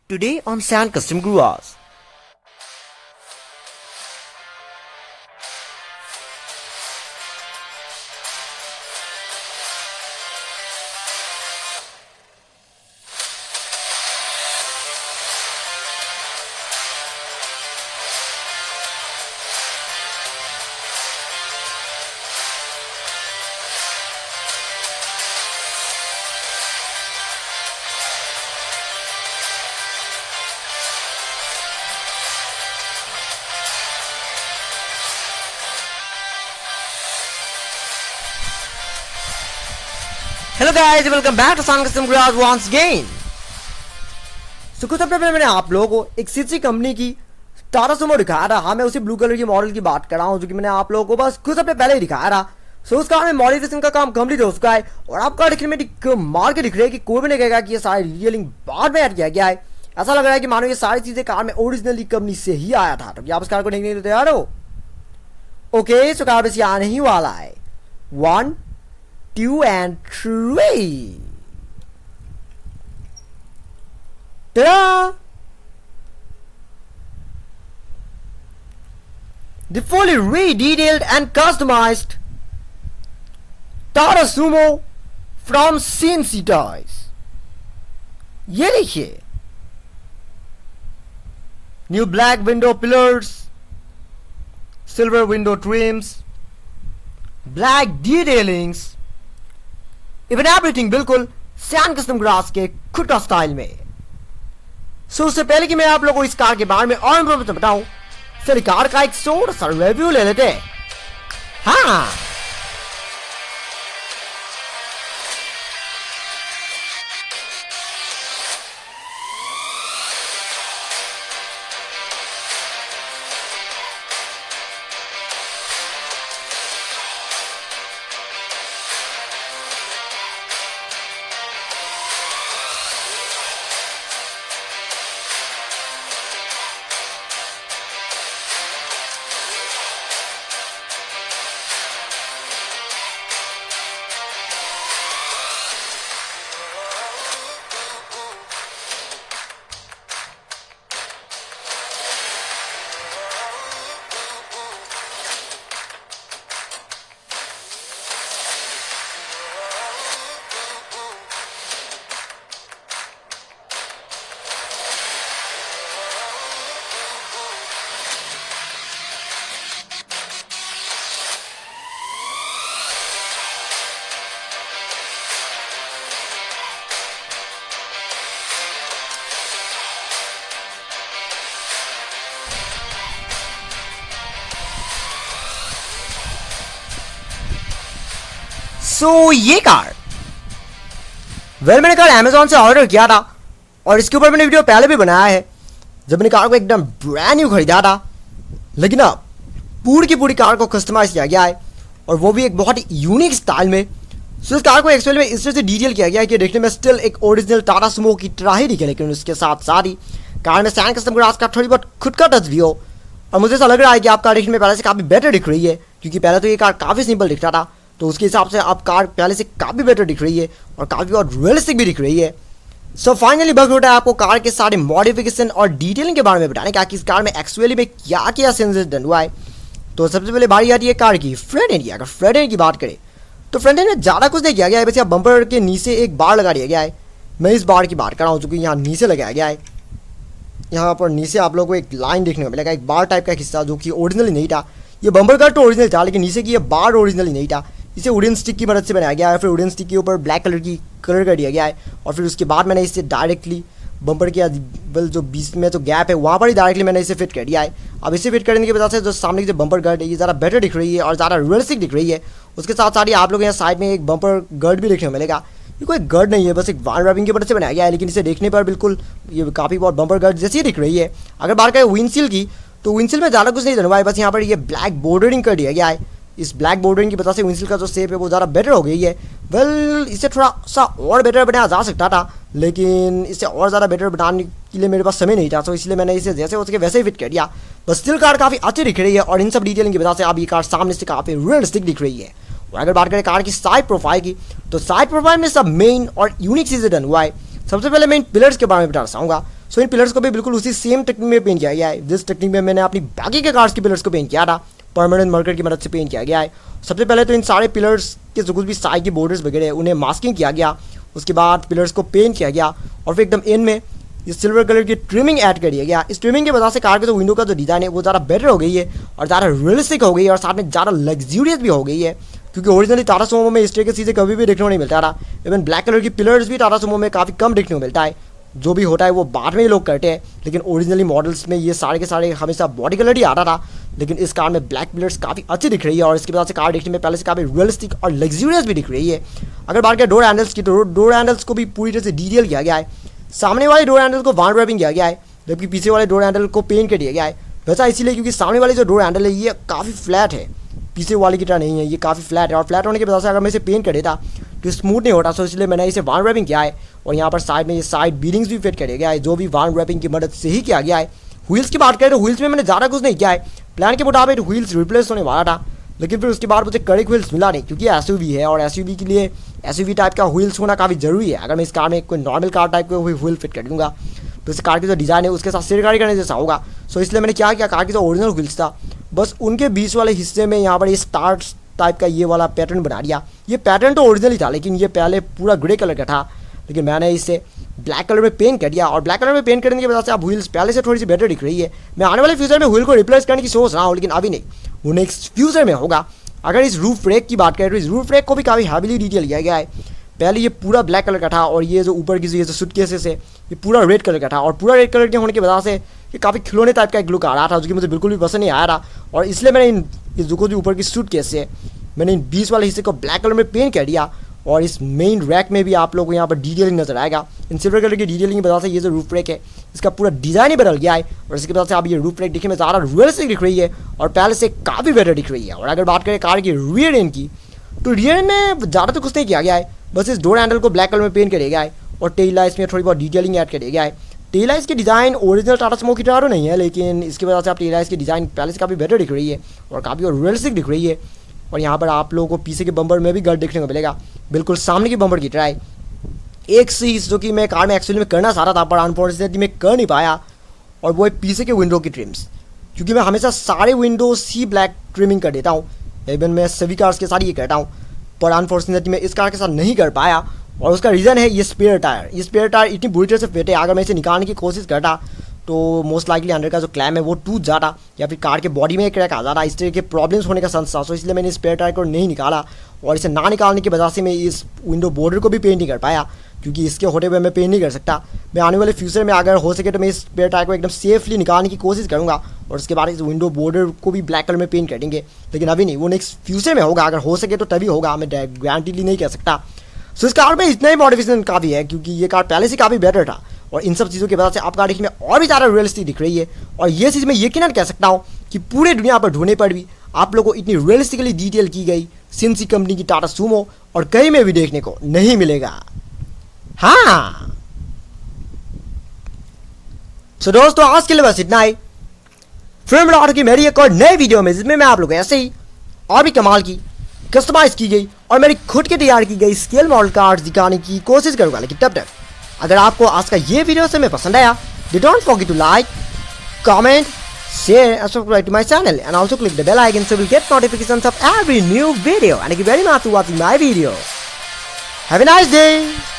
Today on Sand Custom Guas. Hello guys, welcome back to Sand Custom Guas once again. So कुछ अपने मैंने आप लोगों को एक सीसी कंपनी की टाटा सुमो दिखाया था. हाँ, मैं उसी ब्लू कलर की मॉडल की बात कर रहा हूँ जो कि मैंने आप लोगों को बस कुछ अपने पहले ही दिखाया था. सो उस कार में मॉडिफिकेशन का काम कंप्लीट हो चुका है और आपका दिखने में मार के दिख रहा है कि कोई भी नहीं कहेगा कि ये सारी डिटेलिंग बाद में ऐड किया गया है. ऐसा लग रहा है कि मानो ये सारी चीजें कार में ओरिजिनली कंपनी से ही आया था. तो क्या आप उस कार को देखने के लिए तैयार हो? ओके, सो कार बस आने ही वाला है. 1, 2 and 3. Ta-da! The fully re-detailed and customized Tata Sumo from CNC Toys. ये देखिए, new black window pillars, silver window TRIMS, black detailings, even everything बिल्कुल सैंड कस्टम ग्रास के खुद का स्टाइल में. सो उससे पहले कि मैं आप लोगों को इस कार के बारे में और इन्फॉर्मेशन बताऊं, फिर कार का एक छोटा सा रिव्यू ले लेते हैं. हाँ, सो ये कार मैंने कार अमेजोन से ऑर्डर किया था और इसके ऊपर मैंने वीडियो पहले भी बनाया है जब मैंने कार को एकदम ब्रांड न्यू खरीदा था. लेकिन अब पूरी की पूरी कार को कस्टमाइज किया गया है और वो भी एक बहुत ही यूनिक स्टाइल में. सो इस कार को एक्चुअली में इस तरह से डिटेल किया गया है कि देखने में स्टिल एक ओरिजिनल टाटा सुमो की तरह ही दिखे, लेकिन उसके साथ साथ ही कार में सैंड कस्टम ग्रास का थोड़ी बहुत खुद का टच भी हो. और मुझे ऐसा लग रहा है कि आप कार देखने में पहले से काफ़ी बेटर दिख रही है, क्योंकि पहले तो ये कार काफ़ी सिंपल दिखता था. तो उसके हिसाब से अब कार पहले से काफ़ी बेटर दिख रही है और काफ़ी और रियलिस्टिक भी दिख रही है. सो फाइनली वक्त होता है आपको कार के सारे मॉडिफिकेशन और डिटेलिंग के बारे में बताने का कि इस कार में एक्चुअली में क्या क्या चेंजेस डन हुआ है. तो सबसे पहले बारी आती है कार की फ्रंट एंड की. अगर फ्रंट एंड की बात करें तो फ्रंट एंड में ज़्यादा कुछ नहीं किया गया है, बस यहाँ बम्पर के नीचे एक बार लगा दिया गया है. मैं इस बार की बात कर रहा हूँ जो कि यहाँ नीचे लगाया गया है. यहाँ पर नीचे आप लोगों को एक लाइन देखने को मिलेगा, एक बार टाइप का हिस्सा जो कि ओरिजिनली नहीं था. ये बम्पर का तो ओरिजिनल था, लेकिन नीचे की ये बार ओरिजिनली नहीं था. इसे वुडन स्टिक की मदद से बनाया गया है. फिर वुडन स्टिक के ऊपर ब्लैक कलर की कलर कर दिया गया है और फिर उसके बाद मैंने इसे डायरेक्टली बम्पर के बल जो बीच में जो गैप है वहाँ पर ही डायरेक्टली मैंने इसे फिट कर दिया है. अब इसे फिट करने की वजह से जो सामने की जो बम्पर गार्ड है ये ज़्यादा बेटर दिख रही है और ज़्यादा रियलिस्टिक दिख रही है. उसके साथ साथ ही आप लोग यहाँ साइड में एक बम्पर गार्ड भी देखने को मिलेगा. ये कोई गार्ड नहीं है, बस एक वायर रैपिंग की मदद से बनाया गया है, लेकिन इसे देखने पर बिल्कुल ये काफ़ी बहुत बम्पर गार्ड जैसी दिख रही है. अगर बात करें विंडशील्ड की तो विंडशील्ड में ज़्यादा कुछ नहीं धनवा है, बस यहाँ पर ये ब्लैक बॉर्डरिंग कर दिया गया है. इस ब्लैक बॉर्डरिंग की वजह से विंडशील्ड का जो शेप है वो ज़्यादा बेटर हो गई है. इसे थोड़ा सा और बेटर बनाया जा सकता था, लेकिन इसे और ज़्यादा बेटर बनाने के लिए मेरे पास समय नहीं था, तो इसलिए मैंने इसे जैसे हो सके वैसे ही फिट कर दिया. बस स्टिल कार काफ़ी अच्छी दिख रही है और इन सब डिटेलिंग की वजह से अब ये कार सामने से काफ़ी रियलिस्टिक दिख रही है. और अगर बात करें कार की साइड प्रोफाइल की तो साइड प्रोफाइल में सब मेन और यूनिक चीज़ें डन हुआ है. सबसे पहले मैं इन पिलर्स के बारे में बताना चाहूँगा. सो इन पिलर्स को भी बिल्कुल उसी सेम टेक्निक में पेंट किया गया है जिस टेक्निक में मैंने अपनी बाकी के कार्स के पिलर्स को पेंट किया था, परमानेंट मार्कर की मदद से पेंट किया गया है। सबसे पहले तो इन सारे पिलर्स के जो कुछ भी साइड के बॉर्डर्स वगैरह उन्हें मास्किंग किया गया, उसके बाद पिलर्स को पेंट किया गया और फिर एकदम एंड में ये सिल्वर कलर की ट्रिमिंग ऐड कर दिया गया। इस ट्रिमिंग की वजह से कार के जो विंडो का जो डिज़ाइन है वो ज़्यादा बेटर हो गई है और ज़्यादा रियलिस्टिक हो गई है और साथ में ज़्यादा लग्जूरियस भी हो गई है, क्योंकि ओरिजिनली टाटा सुमो में इस तरह की चीज़ें कभी भी देखने को नहीं मिलता था। इवन ब्लैक कलर की पिलर्स भी टाटा सुमो में काफ़ी कम देखने को मिलता है, जो भी होता है वो बाद में ही लोग करते हैं, लेकिन ओरिजिनली मॉडल्स में ये सारे के सारे हमेशा बॉडी कलर ही आता था। लेकिन इस कार में ब्लैक पिलर्स काफ़ी अच्छी दिख रही है और इसकी वजह से कार देखने में पहले से काफ़ी रियलिस्टिक और लग्जूरियस भी दिख रही है। अगर बात करें डोर हैंडल्स की, तो डोर हैंडल्स को भी पूरी तरह से डिटेल किया गया है। सामने वाले डोर हैंडल को वाउंड रैपिंग किया गया है, जबकि पीछे वाले डोर हैंडल को पेंट कर दिया गया है। वैसा इसीलिए क्योंकि सामने वाली जो डोर हैंडल है ये काफ़ी फ्लैट है, पीछे वाली की तरह नहीं है, ये काफ़ी फ्लैट है और फ्लैट होने की वजह से अगर मैं इसे पेंट कर देता तो स्मूथ नहीं होता। सो इसलिए मैंने इसे वाउंड रैपिंग किया है और यहाँ पर साइड में ये साइड बीरिंग्स भी फिट कर दिया गया है, जो भी वाउंड रैपिंग की मदद से ही किया गया है। व्हील्स की बात करें तो व्हील्स में मैंने ज़्यादा कुछ नहीं किया है। प्लान के मुताबिक व्हील्स रिप्लेस होने वाला था, लेकिन फिर उसके बाद मुझे करेक्ट व्हील्स मिला नहीं, क्योंकि एसयूवी है और एसयूवी के लिए एसयूवी टाइप का व्हील्स होना काफ़ी ज़रूरी है। अगर मैं इस कार में कोई नॉर्मल कार टाइप का व्हील फिट कर दूँगा तो इस कार की जो डिज़ाइन है उसके साथ सिरकारी करने जैसा होगा। सो इसलिए मैंने क्या किया, कार की जो ओरिजिनल व्हील्स था बस उनके बीच वाले हिस्से में यहाँ पर ये स्टार्स टाइप का ये वाला पैटर्न बना दिया। ये पैटर्न तो ओरिजिनल था, लेकिन ये पहले पूरा ग्रे कलर का था, लेकिन मैंने इसे ब्लैक कलर में पेंट कर दिया और ब्लैक कलर में पेंट करने की वजह से अब व्हील्स पहले से थोड़ी सी बेटर दिख रही है। मैं आने वाले फ्यूचर में व्हील को रिप्लेस करने की सोच रहा हूँ, लेकिन अभी नहीं, वो नेक्स्ट फ्यूचर में होगा। अगर इस रूफ रेक की बात करें तो इस रूफ रेक को भी काफ़ी हैवीली डिटेल किया गया है। पहले ये पूरा ब्लैक कलर का था और ये जो ऊपर की ये जो सूटकेसेस है ये पूरा रेड कलर का था और पूरा रेड कलर के होने की वजह से ये काफ़ी खिलौने टाइप का एक लुक आ रहा था, जो कि मुझे बिल्कुल भी पसंद नहीं आया था। और इसलिए मैंने ये जो कुछ ऊपर की सूटकेस है मैंने इन बीच वाले हिस्से को ब्लैक कलर में पेंट कर दिया और इस मेन रैक में भी आप लोगों को यहाँ पर डिटेलिंग नजर आएगा। इन सिल्वर कलर की डिटेलिंग की वजह से ये जो रूफ रैक है इसका पूरा डिज़ाइन ही बदल गया है और इसकी वजह से अब ये रूफ रैक दिखने में ज़्यादा रियलिस्टिक दिख रही है और पहले से काफ़ी बेटर दिख रही है। और अगर बात करें कार की रियर एंड की, तो रियर एंड में ज़्यादा तो कुछ नहीं किया गया है, बस इस डोर हैंडल को ब्लैक कलर में पेंट कर दिया गया है और टेल लाइट्स में थोड़ी बहुत डिटेलिंग ऐड कर दिया गया है। टेल लाइट्स की डिज़ाइन ओरिजिनल टाटा सुमो की तरह तो नहीं है, लेकिन इसकी वजह से आप टेल लाइट्स की डिज़ाइन पहले से काफ़ी बेटर दिख रही है और काफ़ी और रियलिस्टिक दिख रही है। और यहाँ पर आप लोगों को पीछे के बम्पर में भी गर्ड देखने को मिलेगा, बिल्कुल सामने की बम्पर की तरह है। एक चीज़ जो कि मैं कार में एक्चुअली में करना चाह रहा था पर अनफॉर्चुनेटली मैं कर नहीं पाया, और वो है पीछे के विंडो की ट्रिम्स, क्योंकि मैं हमेशा सारे विंडोज ही ब्लैक ट्रिमिंग कर देता हूँ। इवन मैं सभी कार्स के साथ ये करता हूँ, पर अनफॉर्चुनेटली मैं इस कार के साथ नहीं कर पाया और उसका रीज़न है ये स्पेयर टायर। ये स्पेयर टायर इतनी बुरी तरह से फिट है, अगर मैं इसे निकालने की कोशिश करता तो मोस्ट लाइकली अंडर का जो क्लैम है वो टूट जाता या फिर कार के बॉडी में क्रैक आ जाता। इस तरह के प्रॉब्लम्स होने का चांस था, तो इसलिए मैंने स्पेयर टायर को नहीं निकाला और इसे ना निकालने की वजह से मैं इस विंडो बॉर्डर को भी पेंट नहीं कर पाया, क्योंकि इसके होते हुए मैं पेंट नहीं कर सकता। मैं आने वाले फ्यूचर में अगर हो सके तो मैं इस स्पेयर टायर को एकदम सेफली निकालने की कोशिश करूँगा और उसके बाद इस विंडो बॉर्डर को भी ब्लैक कलर में पेंट कर देंगे, लेकिन अभी नहीं, वो नेक्स्ट फ्यूचर में होगा। अगर हो सके तो तभी होगा, मैं गारंटीली नहीं कह सकता। सो इस कार में इतना ही मॉडिफिकेशन काफ़ी है, क्योंकि ये कार पहले से काफ़ी बेटर था और इन सब चीज़ों की वजह से आप कार देखने में और भी ज़्यादा रियलिस्टिक दिख रही है। और ये चीज़ मैं यकीनन कह सकता हूँ कि पूरे दुनिया पर ढूंढने पर भी आप लोगों को इतनी रियलिस्टिकली डिटेल की गई सिंसी कंपनी की टाटा सुमो और कहीं में भी देखने को नहीं मिलेगा। हाँ, सो दोस्तों आज के लिए बस इतना ही। फिर मिला कि मेरी एक और नई वीडियो में, जिसमें मैं आप लोग ऐसे ही और भी कमाल की कस्टमाइज की गई और मेरी खुद के तैयार की गई स्केल मॉडल कार्ड्स दिखाने की कोशिश करूंगा। लेकिन तब तक अगर आपको आज का ये वीडियो से मैं पसंद आया, don't forget to like, comment, share and subscribe to my channel, and also click the bell icon so you'll get notifications of every new video. And thank you very much for watching my video. Have a nice day.